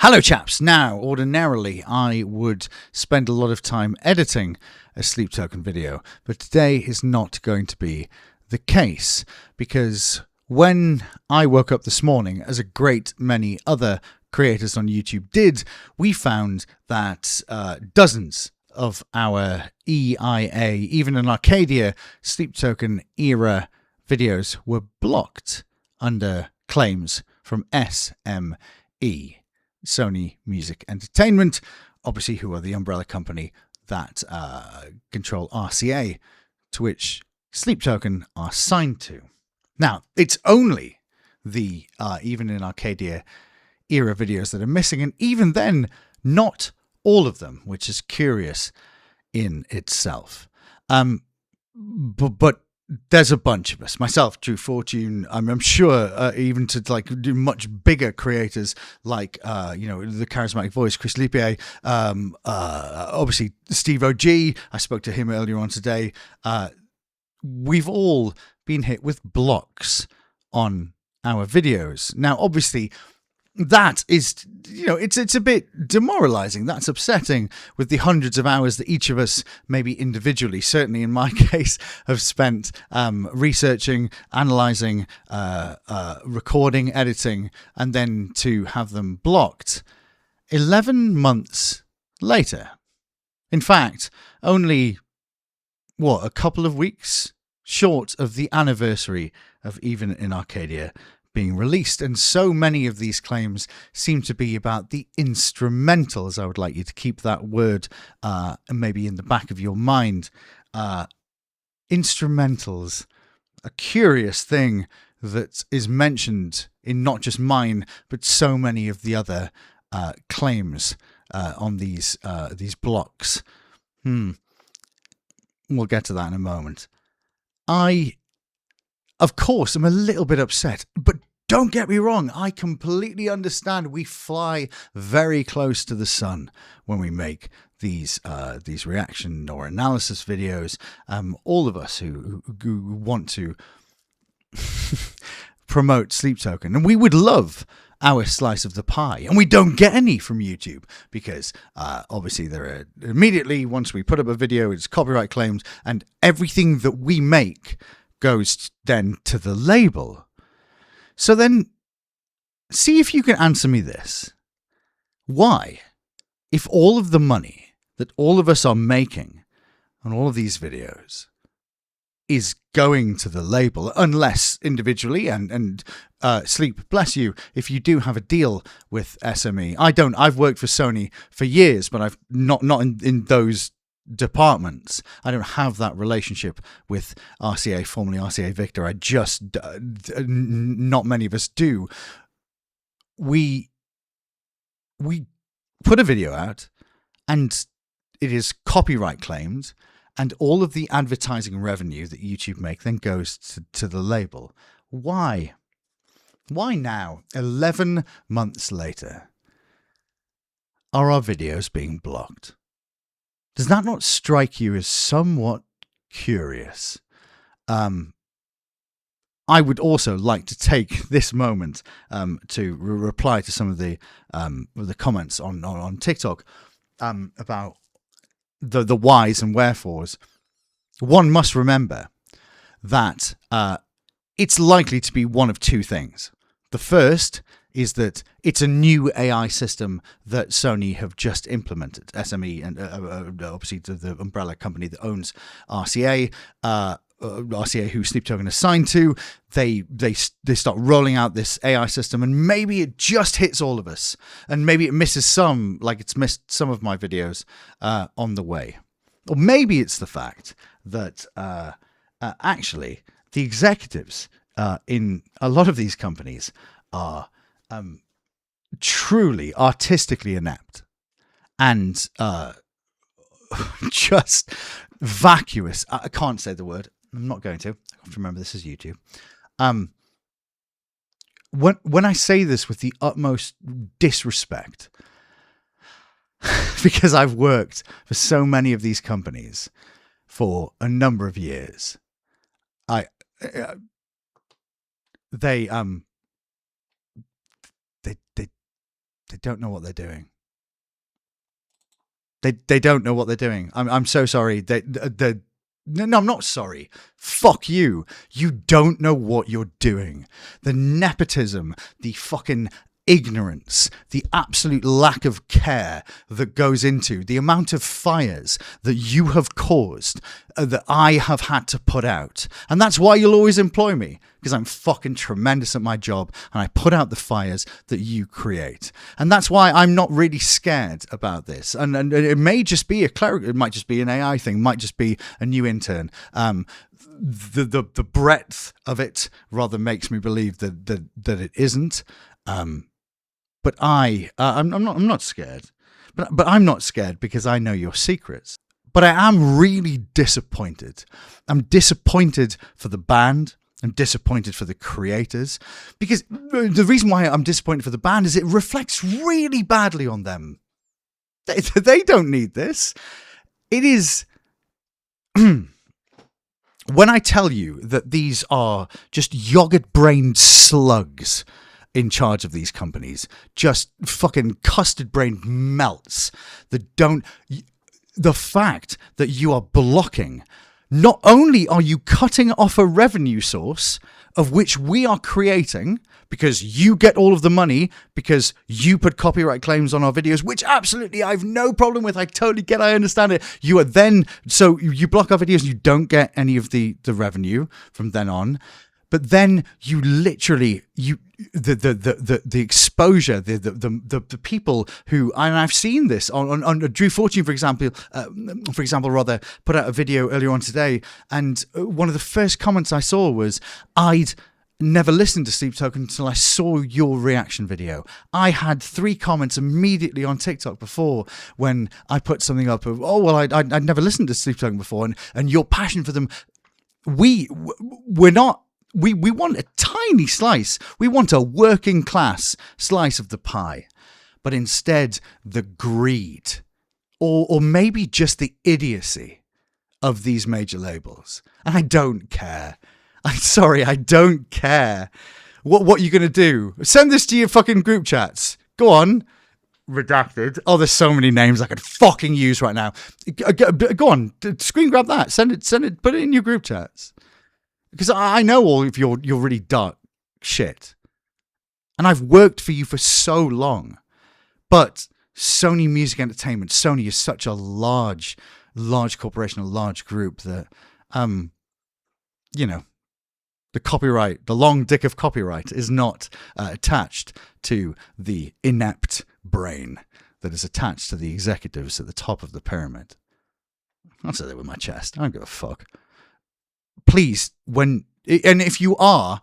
Hello chaps. Now, ordinarily I would spend a lot of time editing a Sleep Token video, but today is not going to be the case because when I woke up this morning, as a great many other creators on YouTube did, we found that dozens of our EIA, even in Arcadia, Sleep Token era videos were blocked under claims from SME. Sony Music Entertainment, obviously, who are the umbrella company that control RCA, to which Sleep Token are signed to. Now, it's only the Even in Arcadia era videos that are missing, and even then, not all of them, which is curious in itself. But there's a bunch of us, myself, True Fortune. I'm sure even to do much bigger creators like the charismatic voice Chris Lipier, obviously Steve OG. I spoke to him earlier on today. We've all been hit with blocks on our videos. Now, obviously, that is, it's a bit demoralizing. That's upsetting with the hundreds of hours that each of us, maybe individually, certainly in my case, have spent researching, analyzing, recording, editing, and then to have them blocked 11 months later. In fact, only, a couple of weeks short of the anniversary of Even in Arcadia being released, and so many of these claims seem to be about the instrumentals. I would like you to keep that word maybe in the back of your mind. Instrumentals, a curious thing that is mentioned in not just mine, but so many of the other claims on these blocks. We'll get to that in a moment. I, of course, I'm a little bit upset, but don't get me wrong. I completely understand. We fly very close to the sun when we make these reaction or analysis videos. All of us who want to promote Sleep Token, and we would love our slice of the pie, and we don't get any from YouTube because obviously there are immediately, once we put up a video, it's copyright claimed, and everything that we make goes then to the label. So then, see if you can answer me this. Why, if all of the money that all of us are making on all of these videos is going to the label, unless individually, and Sleep, bless you, if you do have a deal with SME. I don't. I've worked for Sony for years, but I've not in those departments. I don't have that relationship with RCA, formerly RCA Victor. I just, not many of us do. We put a video out and it is copyright claimed, and all of the advertising revenue that YouTube make then goes to the label. Why? Why now, 11 months later, are our videos being blocked? Does that not strike you as somewhat curious? I would also like to take this moment to reply to some of the comments on TikTok about the whys and wherefores. One must remember that it's likely to be one of two things. The first is that it's a new AI system that Sony have just implemented. SME, and obviously the umbrella company that owns RCA, RCA, who Sleep Token is signed to, they start rolling out this AI system, and maybe it just hits all of us, and maybe it misses some, like it's missed some of my videos on the way. Or maybe it's the fact that actually the executives in a lot of these companies are truly artistically inept and just vacuous. I can't say the word. I'm not going to. I have to remember this is YouTube. When I say this with the utmost disrespect, because I've worked for so many of these companies for a number of years, they They don't know what they're doing. They don't know what they're doing. I'm so sorry. No, I'm not sorry. Fuck you. You don't know what you're doing. The nepotism, the fucking ignorance, the absolute lack of care that goes into the amount of fires that you have caused, that I have had to put out. And that's why you'll always employ me, because I'm fucking tremendous at my job and I put out the fires that you create. And that's why I'm not really scared about this. And it may just be it might just be an AI thing, might just be a new intern. The breadth of it rather makes me believe that it isn't. But I'm not scared. But I'm not scared because I know your secrets. But I am really disappointed. I'm disappointed for the band. I'm disappointed for the creators, because the reason why I'm disappointed for the band is it reflects really badly on them. They don't need this. It is... When I tell you that these are just yogurt-brained slugs in charge of these companies, just fucking custard-brained melts that don't... The fact that you are blocking... Not only are you cutting off a revenue source of which we are creating, because you get all of the money because you put copyright claims on our videos, which absolutely I have no problem with. I totally get, I understand it. You are then, so you block our videos and you don't get any of the revenue from then on. But then you literally, the exposure, the people who, and I've seen this on Drew Fortune, for example, put out a video earlier on today, and one of the first comments I saw was, I'd never listened to Sleep Token until I saw your reaction video. I had 3 comments immediately on TikTok before when I put something up of, oh, well, I'd never listened to Sleep Token before, and your passion for them, we're not, we want a tiny slice. We want a working class slice of the pie. But instead, the greed, or maybe just the idiocy of these major labels. And I don't care. I'm sorry, I don't care. What you going to do? Send this to your fucking group chats. Go on. Redacted. Oh, there's so many names I could fucking use right now. Go on. Screen grab that. Send it. Put it in your group chats. Because I know all of your really dark shit. And I've worked for you for so long. But Sony Music Entertainment, Sony is such a large corporation, a large group that, the copyright, the long dick of copyright is not attached to the inept brain that is attached to the executives at the top of the pyramid. I'll say that with my chest. I don't give a fuck. Please, if you are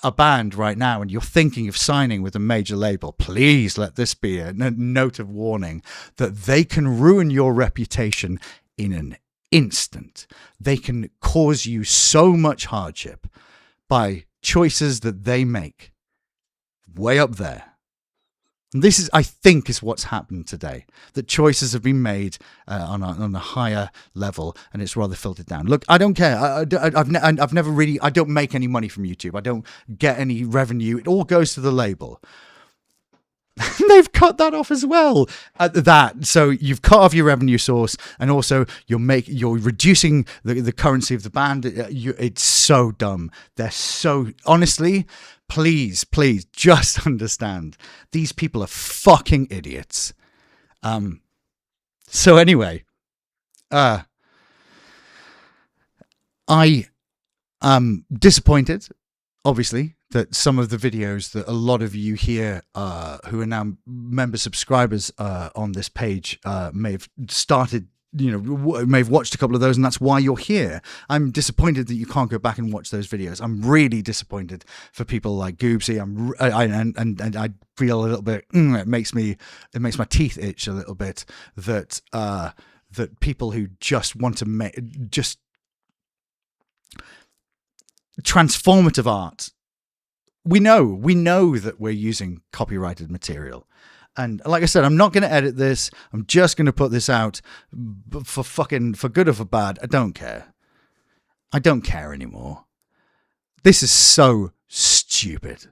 a band right now and you're thinking of signing with a major label, please let this be a note of warning that they can ruin your reputation in an instant. They can cause you so much hardship by choices that they make way up there. And this is, I think, is what's happened today. That choices have been made on a higher level, and it's rather filtered down. Look, I don't care. I've never really. I don't make any money from YouTube. I don't get any revenue. It all goes to the label. They've cut that off as well. So you've cut off your revenue source, and also you're reducing the currency of the band. It's so dumb. They're so, honestly. Please, just understand. These people are fucking idiots. So anyway, I am disappointed, obviously, that some of the videos that a lot of you here who are now member subscribers on this page may have started, may have watched a couple of those, and that's why you're here. I'm disappointed that you can't go back and watch those videos. I'm really disappointed for people like Goobsy. And I feel a little bit. It makes my teeth itch a little bit that people who just want to make just transformative art. We know that we're using copyrighted material. And like I said, I'm not going to edit this. I'm just going to put this out for good or for bad. I don't care. I don't care anymore. This is so stupid.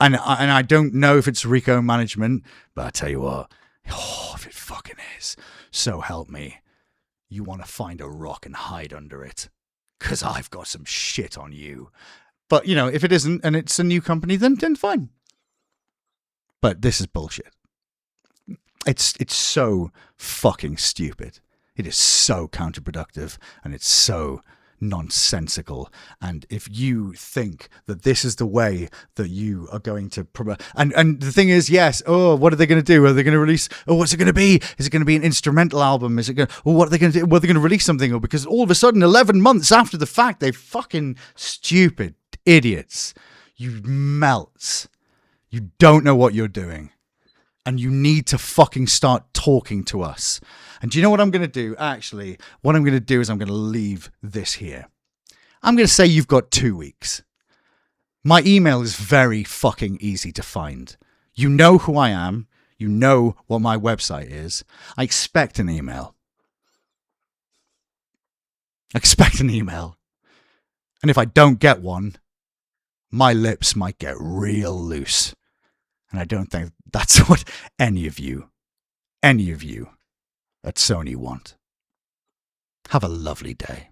And I don't know if it's Rico management, but I tell you what, if it fucking is, so help me, you want to find a rock and hide under it, because I've got some shit on you. But, you know, if it isn't and it's a new company, then fine. But this is bullshit. It's so fucking stupid. It is so counterproductive, and it's so nonsensical. And if you think that this is the way that you are going to promote, and the thing is, yes, what are they going to do? Are they going to release, what's it going to be? Is it going to be an instrumental album? Is it going to, what are they going to do? Well, they're going to release something, or because all of a sudden 11 months after the fact, they fucking stupid idiots, you melts, you don't know what you're doing. And you need to fucking start talking to us. And do you know what I'm going to do? Actually, what I'm going to do is I'm going to leave this here. I'm going to say you've got 2 weeks. My email is very fucking easy to find. You know who I am. You know what my website is. I expect an email. And if I don't get one, my lips might get real loose. And I don't think that's what any of you at Sony want. Have a lovely day.